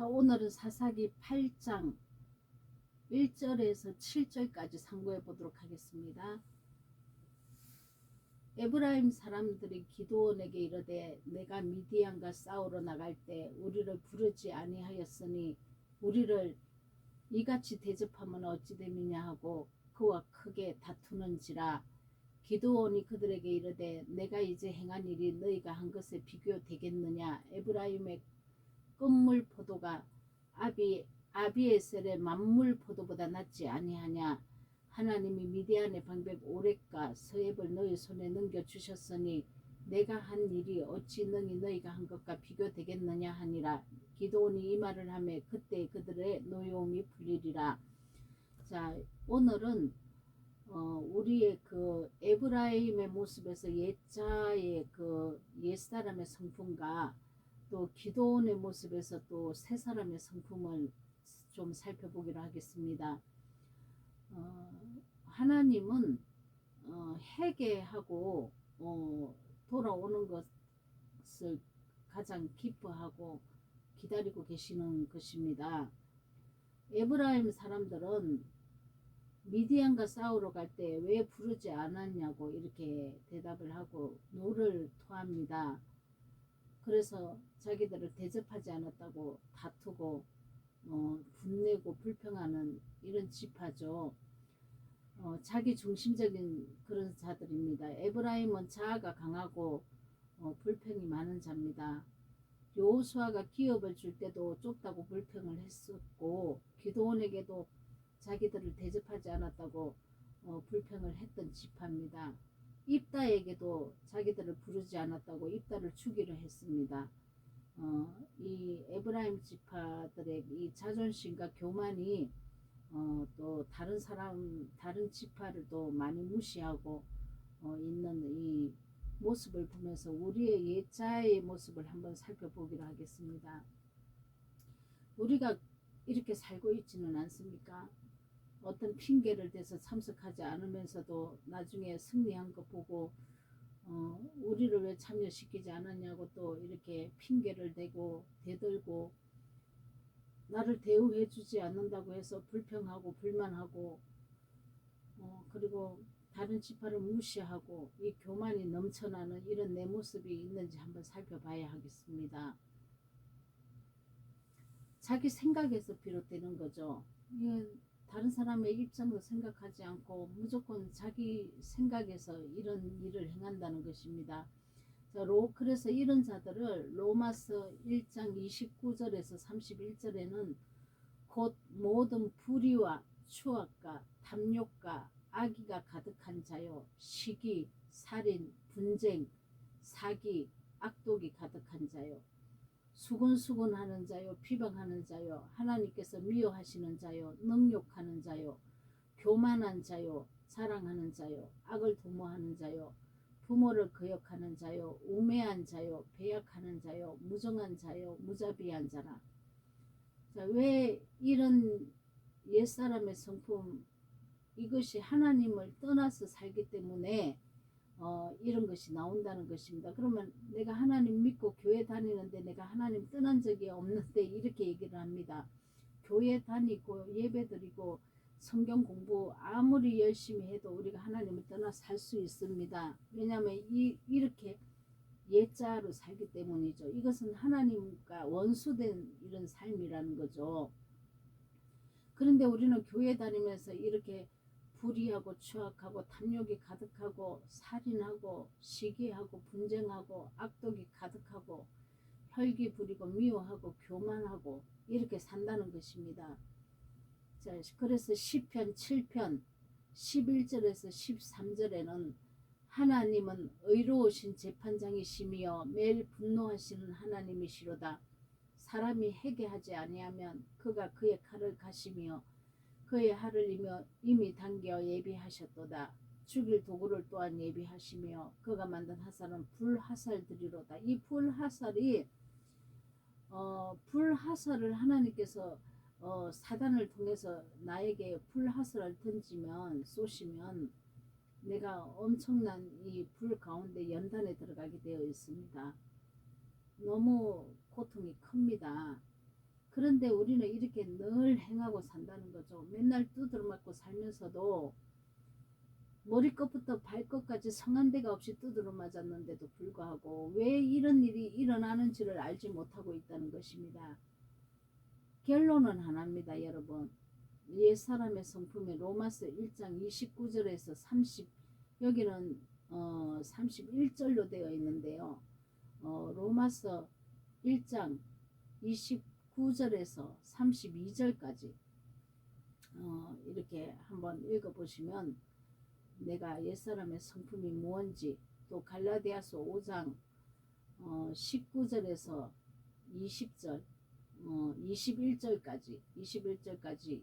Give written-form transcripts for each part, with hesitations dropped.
자, 오늘은 사사기 8장 1절에서 7절까지 상고해 보도록 하겠습니다. 에브라임 사람들이 기드온에게 이르되 내가 미디안과 싸우러 나갈 때 우리를 부르지 아니하였으니 우리를 이같이 대접하면 어찌 됨이냐 하고 그와 크게 다투는지라. 기드온이 그들에게 이르되 내가 이제 행한 일이 너희가 한 것에 비교되겠느냐. 에브라임의 끝물 포도가 아비에셀의 만물 포도보다 낫지 아니하냐. 하나님이 미디안의 방백 오렉과 서앱을 너희 손에 넘겨주셨으니 내가 한 일이 어찌 능히 너희가 한 것과 비교되겠느냐 하니라. 기드온이 이 말을 하매 그때 그들의 노여움이 풀리리라. 자, 오늘은 우리의 그 에브라임의 모습에서 옛자의 그 옛사람의 성품과 또 기드온의 모습에서 또 새 사람의 성품을 좀 살펴보기로 하겠습니다. 하나님은 회개하고 돌아오는 것을 가장 기뻐하고 기다리고 계시는 것입니다. 에브라임 사람들은 미디안과 싸우러 갈 때 왜 부르지 않았냐고 이렇게 대답을 하고 노를 토합니다. 그래서 자기들을 대접하지 않았다고 다투고 분내고 불평하는 이런 지파죠. 자기 중심적인 그런 자들입니다. 에브라임은 자아가 강하고 불평이 많은 자입니다. 여호수아가 기업을 줄 때도 좁다고 불평을 했었고 기드온에게도 자기들을 대접하지 않았다고 불평을 했던 지파입니다. 입다에게도 자기들을 부르지 않았다고 입다를 주기로 했습니다. 이 에브라임 지파들의 이 자존심과 교만이 또 다른 지파를 또 많이 무시하고 있는 이 모습을 보면서 우리의 옛자의 모습을 한번 살펴보기로 하겠습니다. 우리가 이렇게 살고 있지는 않습니까? 어떤 핑계를 대서 참석하지 않으면서도 나중에 승리한 거 보고 우리를 왜 참여시키지 않았냐고 또 이렇게 핑계를 대고 대들고 나를 대우해 주지 않는다고 해서 불평하고 불만하고 그리고 다른 지파를 무시하고 이 교만이 넘쳐나는 이런 내 모습이 있는지 한번 살펴봐야 하겠습니다. 자기 생각에서 비롯되는 거죠. 다른 사람의 입장도 생각하지 않고 무조건 자기 생각에서 이런 일을 행한다는 것입니다. 자, 그래서 이런 자들을 로마서 1장 29절에서 31절에는 곧 모든 불의와 추악과 탐욕과 악의가 가득한 자요, 시기, 살인, 분쟁, 사기, 악독이 가득한 자요, 수군수군하는 자요, 비방하는 자요, 하나님께서 미워하시는 자요, 능욕하는 자요, 교만한 자요, 자랑하는 자요, 악을 도모하는 자요, 부모를 거역하는 자요, 우매한 자요, 배약하는 자요, 무정한 자요, 무자비한 자라. 자, 왜 이런 옛사람의 성품, 이것이 하나님을 떠나서 살기 때문에 이런 것이 나온다는 것입니다. 그러면 내가 하나님 믿고 교회 다니는데 내가 하나님 떠난 적이 없는데 이렇게 얘기를 합니다. 교회 다니고 예배드리고 성경 공부 아무리 열심히 해도 우리가 하나님을 떠나 살 수 있습니다. 왜냐하면 이렇게 옛자로 살기 때문이죠. 이것은 하나님과 원수된 이런 삶이라는 거죠. 그런데 우리는 교회 다니면서 이렇게 불의하고 추악하고 탐욕이 가득하고 살인하고 시기하고 분쟁하고 악독이 가득하고 혈기 부리고 미워하고 교만하고 이렇게 산다는 것입니다. 자, 그래서 시편 7편 11절에서 13절에는 하나님은 의로우신 재판장이시며 매일 분노하시는 하나님이시로다. 사람이 회개하지 아니하면 그가 그의 칼을 가시며 그의 활을 이미 당겨 예비하셨도다. 죽일 도구를 또한 예비하시며 그가 만든 화살은 불화살들이로다. 이 불화살을 하나님께서 사단을 통해서 나에게 불화살을 쏘시면 내가 엄청난 이 불 가운데 연단에 들어가게 되어 있습니다. 너무 고통이 큽니다. 그런데 우리는 이렇게 늘 행하고 산다는 거죠. 맨날 두드려 맞고 살면서도 머리끝부터 발끝까지 성한 데가 없이 두드려 맞았는데도 불구하고 왜 이런 일이 일어나는지를 알지 못하고 있다는 것입니다. 결론은 하나입니다, 여러분. 옛사람의 성품이 로마서 1장 29절에서 30, 여기는 31절로 되어 있는데요. 로마서 1장 29절에서 32절까지 이렇게 한번 읽어보시면 내가 옛사람의 성품이 무언지, 또 갈라디아서 5장 19절에서 20절 21절까지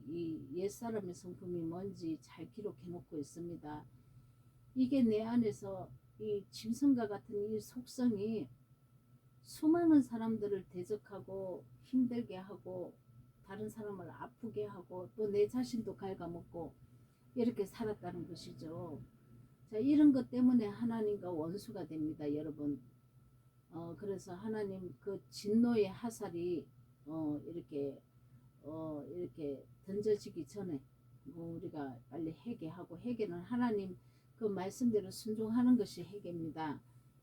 이 옛사람의 성품이 뭔지 잘 기록해 놓고 있습니다. 이게 내 안에서 이 짐승과 같은 이 속성이 수많은 사람들을 대적하고 힘들게 하고 다른 사람을 아프게 하고 또 내 자신도 갉아먹고 이렇게 살았다는 것이죠. 자, 이런 것 때문에 하나님과 원수가 됩니다, 여러분. 그래서 하나님 그 진노의 화살이 이렇게 던져지기 전에 우리가 빨리 회개하고, 회개는 하나님 그 말씀대로 순종하는 것이 회개입니다.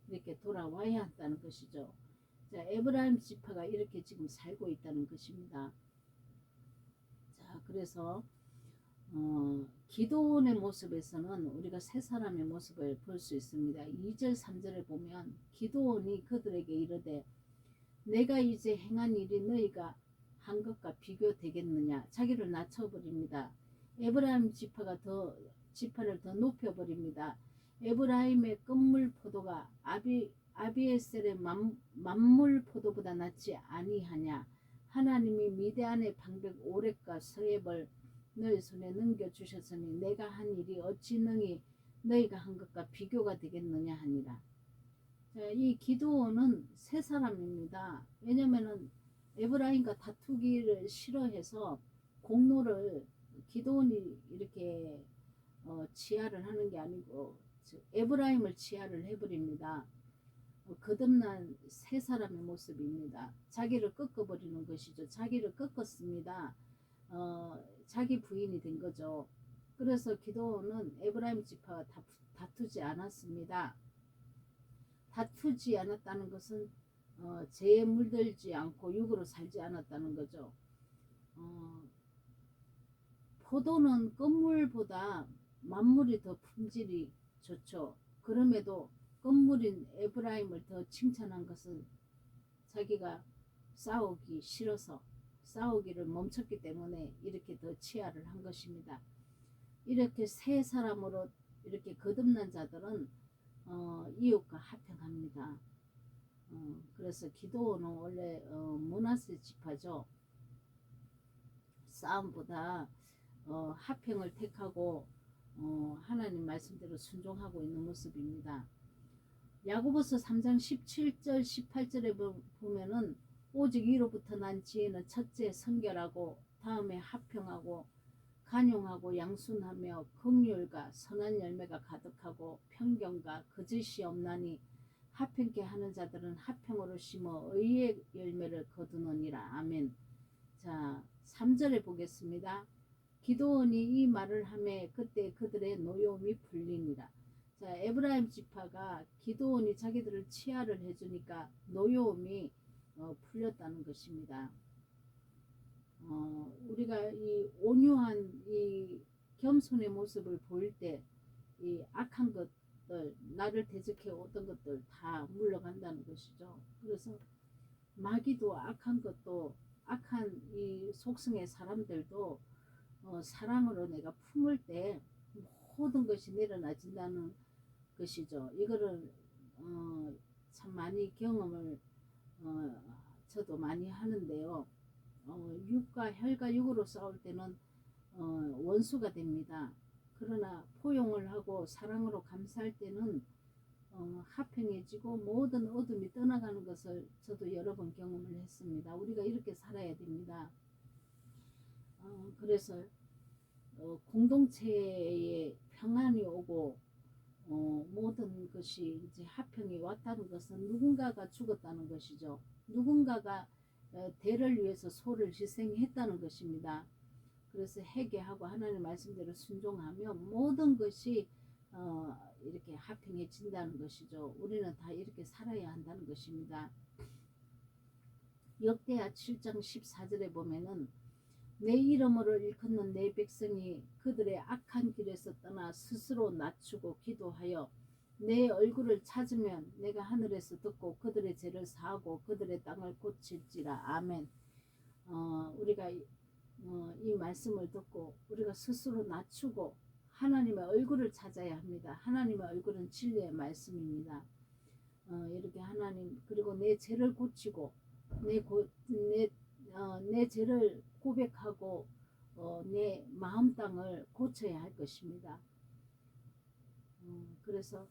이렇게 돌아와야 한다는 것이죠. 자, 에브라임 지파가 이렇게 지금 살고 있다는 것입니다. 자, 그래서 기도원의 모습에서는 우리가 세 사람의 모습을 볼 수 있습니다. 2절 3절에 보면 기도원이 그들에게 이르되 내가 이제 행한 일이 너희가 한 것과 비교되겠느냐. 자기를 낮춰버립니다. 에브라임 지파를 더 높여버립니다. 에브라임의 끝물 포도가 아비에셀의 만물 포도보다 낫지 아니하냐. 하나님이 미디안의 방백 오렉과 서앱을 너희 손에 넘겨주셨으니 내가 한 일이 어찌 너희가 한 것과 비교가 되겠느냐 하니라. 자, 이 기드온은 세 사람입니다. 왜냐면은 에브라임과 다투기를 싫어해서 공로를 기드온이 이렇게 치하를 하는 게 아니고 에브라임을 치하를 해버립니다. 거듭난 세 사람의 모습입니다. 자기를 꺾어버리는 것이죠. 자기를 꺾었습니다. 자기 부인이 된 거죠. 그래서 기드온은 에브라임 지파와 다투지 않았습니다. 다투지 않았다는 것은 죄에 물들지 않고 육으로 살지 않았다는 거죠. 포도는 끝물보다 만물이 더 품질이 좋죠. 그럼에도 끝물인 에브라임을 더 칭찬한 것은 자기가 싸우기 싫어서 싸우기를 멈췄기 때문에 이렇게 더 치하를 한 것입니다. 이렇게 세 사람으로 이렇게 거듭난 자들은 이웃과 화평합니다. 그래서 기드온은 원래 므낫세 지파죠. 싸움보다 화평을 택하고 하나님 말씀대로 순종하고 있는 모습입니다. 야고보서 3장 17절 18절에 보면은 오직 위로부터 난 지혜는 첫째 성결하고 다음에 화평하고 간용하고 양순하며 긍휼과 선한 열매가 가득하고 평경과 거짓이 없나니 화평케 하는 자들은 화평으로 심어 의의 열매를 거두느니라. 아멘. 자, 3절에 보겠습니다. 기드온이 이 말을 하매 그때 그들의 노여움이 풀리니라. 자, 에브라임 지파가 기드온이 자기들을 치하를 해주니까 노여움이 풀렸다는 것입니다. 우리가 이 온유한 이 겸손의 모습을 보일 때 이 악한 것들, 나를 대적해 오던 것들 다 물러간다는 것이죠. 그래서 마귀도 악한 것도 악한 이 속성의 사람들도 사랑으로 내가 품을 때 모든 것이 내려놔진다는 것이죠. 이거를 참 많이 경험을 저도 많이 하는데요. 육과 혈과 육으로 싸울 때는 원수가 됩니다. 그러나 포용을 하고 사랑으로 감싸할 때는 화평해지고 모든 어둠이 떠나가는 것을 저도 여러 번 경험을 했습니다. 우리가 이렇게 살아야 됩니다. 그래서 공동체에 평안이 오고 모든 것이 이제 화평이 왔다는 것은 누군가가 죽었다는 것이죠. 누군가가 대를 위해서 소를 희생했다는 것입니다. 그래서 회개하고 하나님 말씀대로 순종하면 모든 것이 이렇게 합행해진다는 것이죠. 우리는 다 이렇게 살아야 한다는 것입니다. 역대하 7장 14절에 보면은 내 이름으로 일컫는 내 백성이 그들의 악한 길에서 떠나 스스로 낮추고 기도하여 내 얼굴을 찾으면 내가 하늘에서 듣고 그들의 죄를 사하고 그들의 땅을 고칠지라. 아멘. 우리가 이 말씀을 듣고 우리가 스스로 낮추고 하나님의 얼굴을 찾아야 합니다. 하나님의 얼굴은 진리의 말씀입니다. 이렇게 하나님, 그리고 내 죄를 고치고 내 죄를 고백하고 내 마음 땅을 고쳐야 할 것입니다. 그래서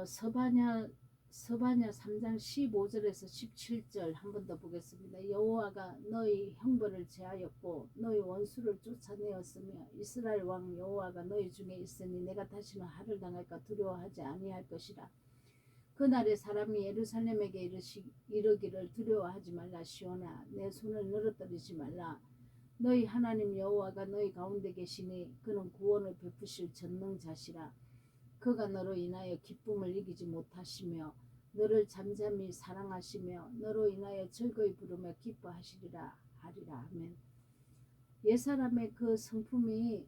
서바냐 3장 15절에서 17절 한 번 더 보겠습니다. 여호와가 너희 형벌을 제하였고 너희 원수를 쫓아내었으며 이스라엘 왕 여호와가 너희 중에 있으니 내가 다시는 할을 당할까 두려워하지 아니할 것이라. 그날에 사람이 예루살렘에게 이르기를 두려워하지 말라. 시온아 내 손을 늘어뜨리지 말라. 너희 하나님 여호와가 너희 가운데 계시니 그는 구원을 베푸실 전능자시라. 그가 너로 인하여 기쁨을 이기지 못하시며 너를 잠잠히 사랑하시며 너로 인하여 즐거이 부르며 기뻐하시리라 하리라. 아멘. 옛사람의 그 성품이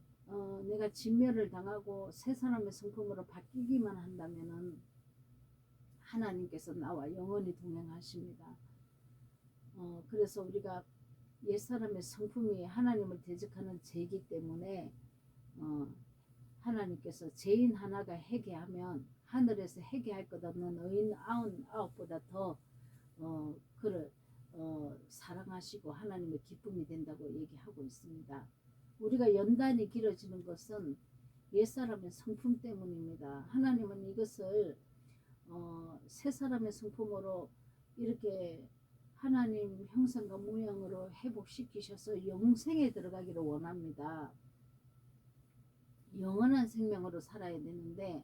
내가 진멸을 당하고 새 사람의 성품으로 바뀌기만 한다면은 하나님께서 나와 영원히 동행하십니다. 그래서 우리가 옛사람의 성품이 하나님을 대적하는 죄이기 때문에 하나님께서 죄인 하나가 회개하면 하늘에서 회개할 것 없는 의인 99보다 더 그를 사랑하시고 하나님의 기쁨이 된다고 얘기하고 있습니다. 우리가 연단이 길어지는 것은 옛사람의 성품 때문입니다. 하나님은 이것을 새 사람의 성품으로 이렇게 하나님 형상과 모양으로 회복시키셔서 영생에 들어가기를 원합니다. 영원한 생명으로 살아야 되는데,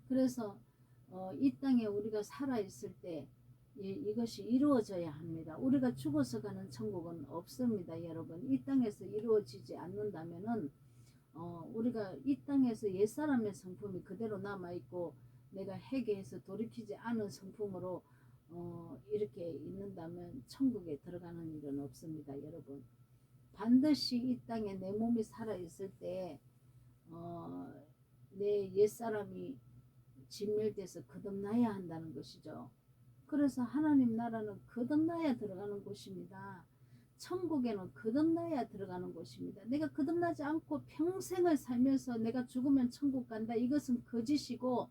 그래서 이 땅에 우리가 살아있을 때 이것이 이루어져야 합니다. 우리가 죽어서 가는 천국은 없습니다. 여러분, 이 땅에서 이루어지지 않는다면은 우리가 이 땅에서 옛사람의 성품이 그대로 남아있고 내가 회개해서 돌이키지 않은 성품으로 이렇게 있는다면 천국에 들어가는 일은 없습니다. 여러분, 반드시 이 땅에 내 몸이 살아있을 때 내 옛사람이 진멸돼서 거듭나야 한다는 것이죠. 그래서 하나님 나라는 거듭나야 들어가는 곳입니다. 천국에는 거듭나야 들어가는 곳입니다. 내가 거듭나지 않고 평생을 살면서 내가 죽으면 천국 간다, 이것은 거짓이고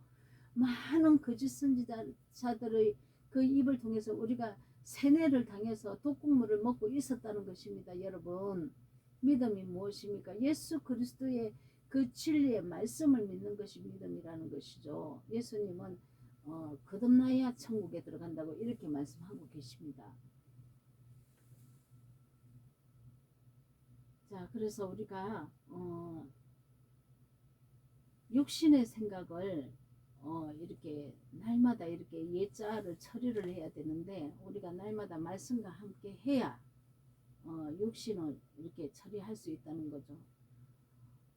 많은 거짓 선지자들의 그 입을 통해서 우리가 세뇌를 당해서 독국물을 먹고 있었다는 것입니다. 여러분, 믿음이 무엇입니까? 예수 그리스도의 그 진리의 말씀을 믿는 것이 믿음이라는 것이죠. 예수님은 거듭나야 천국에 들어간다고 이렇게 말씀하고 계십니다. 자, 그래서 우리가 육신의 생각을 이렇게 날마다 이렇게 예자를 처리를 해야 되는데, 우리가 날마다 말씀과 함께 해야 육신을 이렇게 처리할 수 있다는 거죠.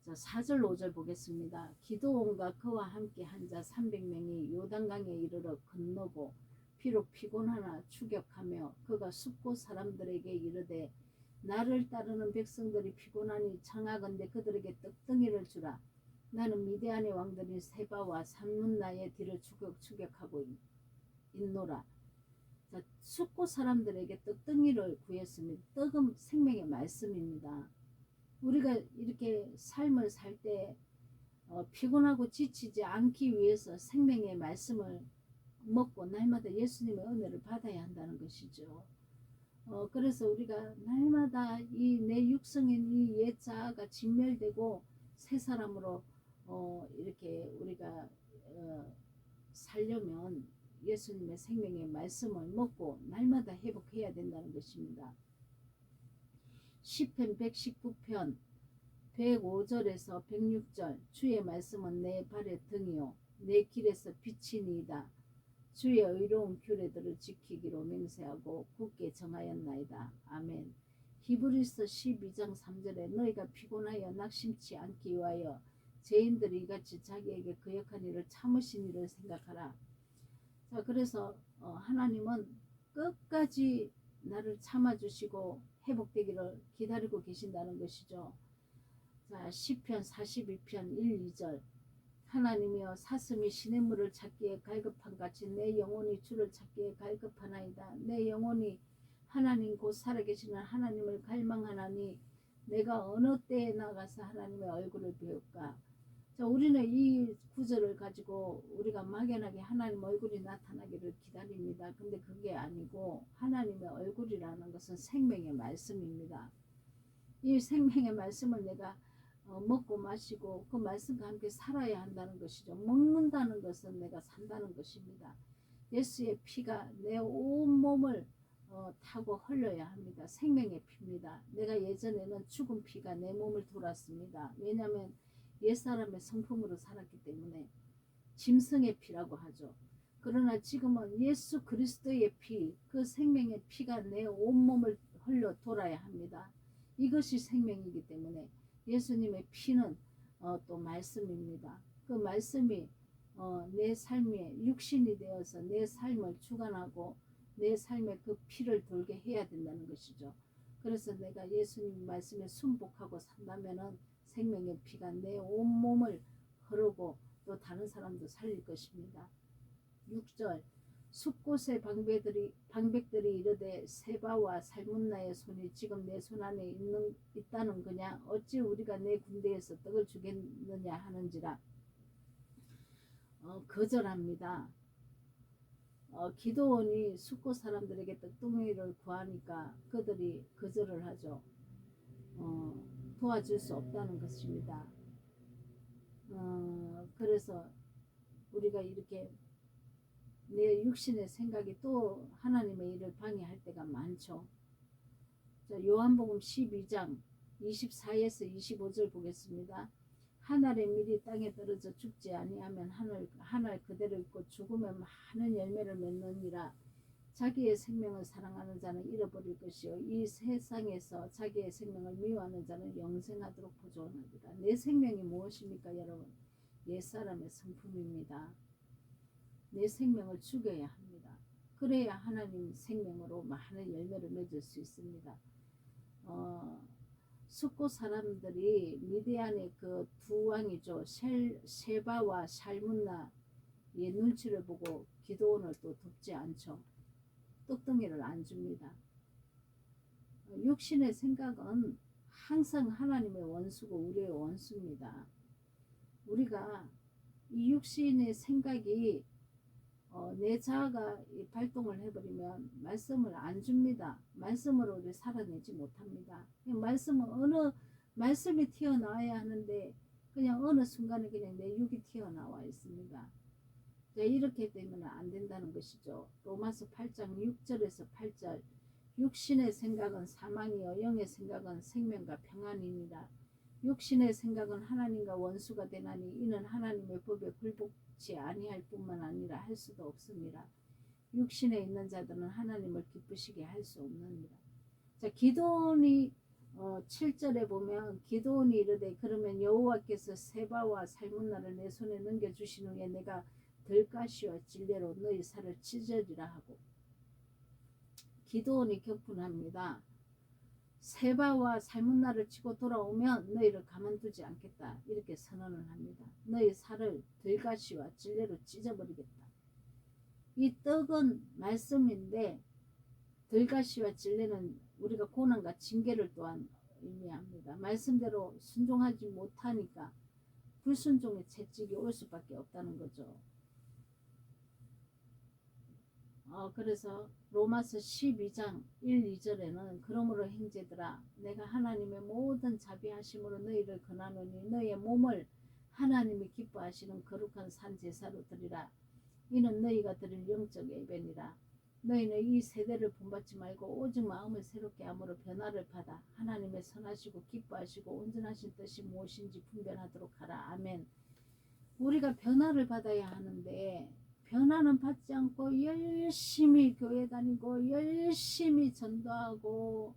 자, 4절 5절 보겠습니다. 기드온과 그와 함께 한 자 300명이 요단강에 이르러 건너고 비록 피곤하나 추격하며 그가 숫곳 사람들에게 이르되 나를 따르는 백성들이 피곤하니 청하건대 그들에게 떡덩이를 주라. 나는 미디안의 왕들인 세바와 삼문나의 뒤를 추격하고 있노라. 자, 숫곳 사람들에게 떡덩이를 구했습니다. 떡은 생명의 말씀입니다. 우리가 이렇게 삶을 살 때 피곤하고 지치지 않기 위해서 생명의 말씀을 먹고 날마다 예수님의 은혜를 받아야 한다는 것이죠. 그래서 우리가 날마다 이 내 육성인 이 옛 자아가 진멸되고 새 사람으로 이렇게 우리가 살려면 예수님의 생명의 말씀을 먹고 날마다 회복해야 된다는 것입니다. 시편 119편 105절에서 106절 주의 말씀은 내 발의 등이요 내 길에서 빛이니이다. 주의 의로운 규례들을 지키기로 맹세하고 굳게 정하였나이다. 아멘. 히브리서 12장 3절에 너희가 피곤하여 낙심치 않기 위하여 죄인들이 이같이 자기에게 거역한 일을 참으신 일을 생각하라. 자, 그래서 하나님은 끝까지 나를 참아주시고 회복되기를 기다리고 계신다는 것이죠. 자, 시편 42편 1, 2절 하나님이여 사슴이 시냇물을 찾기에 갈급한 같이 내 영혼이 주를 찾기에 갈급하나이다. 내 영혼이 하나님 곧 살아계시는 하나님을 갈망하나니 내가 어느 때에 나가서 하나님의 얼굴을 배울까. 자, 우리는 이 구절을 가지고 우리가 막연하게 하나님 얼굴이 나타나기를 기다립니다. 근데 그게 아니고 하나님의 얼굴이라는 것은 생명의 말씀입니다. 이 생명의 말씀을 내가 먹고 마시고 그 말씀과 함께 살아야 한다는 것이죠. 먹는다는 것은 내가 산다는 것입니다. 예수의 피가 내 온몸을 타고 흘러야 합니다. 생명의 피입니다. 내가 예전에는 죽은 피가 내 몸을 돌았습니다. 왜냐하면 옛사람의 성품으로 살았기 때문에 짐승의 피라고 하죠. 그러나 지금은 예수 그리스도의 피, 그 생명의 피가 내 온몸을 흘러 돌아야 합니다. 이것이 생명이기 때문에 예수님의 피는 또 말씀입니다. 그 말씀이 내 삶에 육신이 되어서 내 삶을 주관하고 내 삶에 그 피를 돌게 해야 된다는 것이죠. 그래서 내가 예수님 말씀에 순복하고 산다면은 생명의 피가 내 온몸을 흐르고 또 다른 사람도 살릴 것입니다. 6절 숲곳의 방백들이 이르되 세바와 살문나의 손이 지금 내 손 안에 있다는 거냐 어찌 우리가 내 군대에서 떡을 주겠느냐 하는지라. 거절합니다. 기도원이 숲곳 사람들에게 떡덩이를 구하니까 그들이 거절을 하죠. 도와줄 수 없다는 것입니다. 그래서 우리가 이렇게 내 육신의 생각이 또 하나님의 일을 방해할 때가 많죠. 자, 요한복음 12장 24에서 25절 보겠습니다. 하늘의 밀이 땅에 떨어져 죽지 아니하면 하늘 그대로 있고 죽으면 많은 열매를 맺느니라. 자기의 생명을 사랑하는 자는 잃어버릴 것이요 이 세상에서 자기의 생명을 미워하는 자는 영생하도록 보존하리라. 내 생명이 무엇입니까 여러분? 옛사람의 성품입니다. 내 생명을 죽여야 합니다. 그래야 하나님 생명으로 많은 열매를 맺을 수 있습니다. 숫곳 사람들이 미디안의 그 두 왕이죠. 셰바와 살문나의 눈치를 보고 기도원을 또 돕지 않죠. 떡덩이를 안 줍니다. 육신의 생각은 항상 하나님의 원수고 우리의 원수입니다. 우리가 이 육신의 생각이 내 자아가 발동을 해버리면 말씀을 안 줍니다. 말씀으로 우리 살아내지 못합니다. 말씀은 어느 말씀이 튀어나와야 하는데 그냥 어느 순간에 그냥 내 육이 튀어나와 있습니다. 이렇게 되면 안 된다는 것이죠. 로마서 8장 6절에서 8절 육신의 생각은 사망이요 영의 생각은 생명과 평안이니라. 육신의 생각은 하나님과 원수가 되나니 이는 하나님의 법에 굴복치 아니할 뿐만 아니라 할 수도 없습니다. 육신에 있는 자들은 하나님을 기쁘시게 할 수 없느니라. 자, 기도원이 7절에 보면 기도원이 이르되 그러면 여호와께서 세바와 살문나를 내 손에 넘겨주신 후에 내가 들가시와 찔레로 너희 살을 찢으리라 하고. 기도원이 격분합니다. 세바와 살문나를 치고 돌아오면 너희를 가만두지 않겠다 이렇게 선언을 합니다. 너희 살을 들가시와 찔레로 찢어버리겠다. 이 떡은 말씀인데 들가시와 찔레는 우리가 고난과 징계를 또한 의미합니다. 말씀대로 순종하지 못하니까 불순종의 채찍이 올 수밖에 없다는 거죠. 그래서 로마서 12장 1, 2절에는 그러므로 형제들아 내가 하나님의 모든 자비하심으로 너희를 권하노니 너희의 몸을 하나님이 기뻐하시는 거룩한 산 제사로 드리라. 이는 너희가 드릴 영적 예배니라. 너희는 이 세대를 본받지 말고 오직 마음을 새롭게 함으로 변화를 받아 하나님의 선하시고 기뻐하시고 온전하신 뜻이 무엇인지 분별하도록 하라. 아멘. 우리가 변화를 받아야 하는데 변화는 받지 않고 열심히 교회 다니고 열심히 전도하고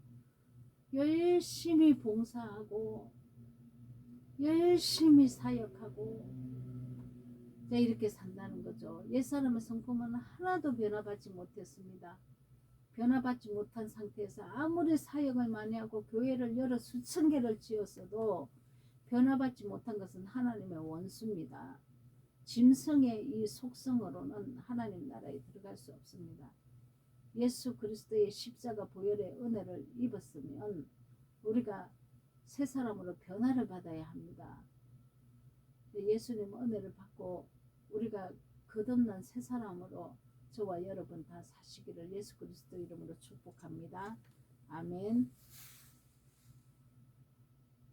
열심히 봉사하고 열심히 사역하고 이렇게 산다는 거죠. 옛사람의 성품은 하나도 변화받지 못했습니다. 변화받지 못한 상태에서 아무리 사역을 많이 하고 교회를 여러 수천 개를 지었어도 변화받지 못한 것은 하나님의 원수입니다. 짐승의 이 속성으로는 하나님 나라에 들어갈 수 없습니다. 예수 그리스도의 십자가 보혈의 은혜를 입었으면 우리가 새 사람으로 변화를 받아야 합니다. 예수님 은혜를 받고 우리가 거듭난 새 사람으로 저와 여러분 다 사시기를 예수 그리스도 이름으로 축복합니다. 아멘.